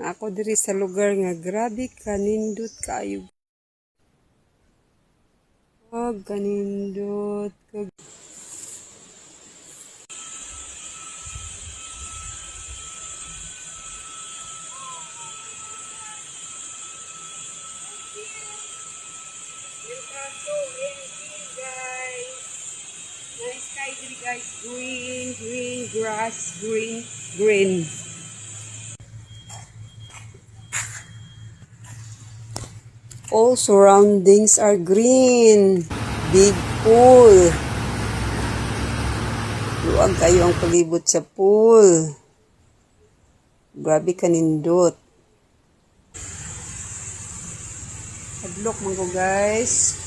Ako diri sa lugar nga grabe kanindot kaayo. Kanindot kag nice sky diri guys, green grass, green. All surroundings are green. Big pool. Luwag kayo ang palibot sa pool. Grabe kanindot. Hadlok man ko guys.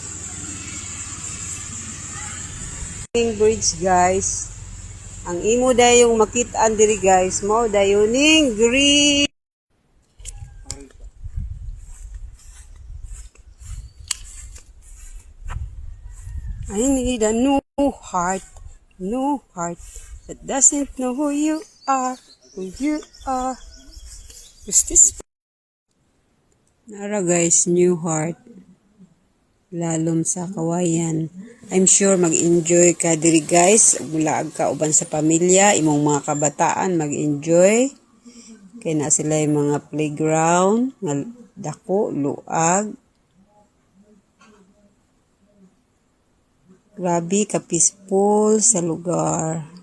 Bridge guys. Ang imo dayong makit-an diri guys, mao dayoning green. I need a new heart that doesn't know who you are. Who's this? Nara guys, new heart. Lalom sa kawayan. I'm sure mag-enjoy ka diri guys. Mulaag ka uban sa pamilya, imong mga kabataan mag-enjoy. Kay na sila yung mga playground, nga dako, luag. Grabe ka peaceful sa lugar.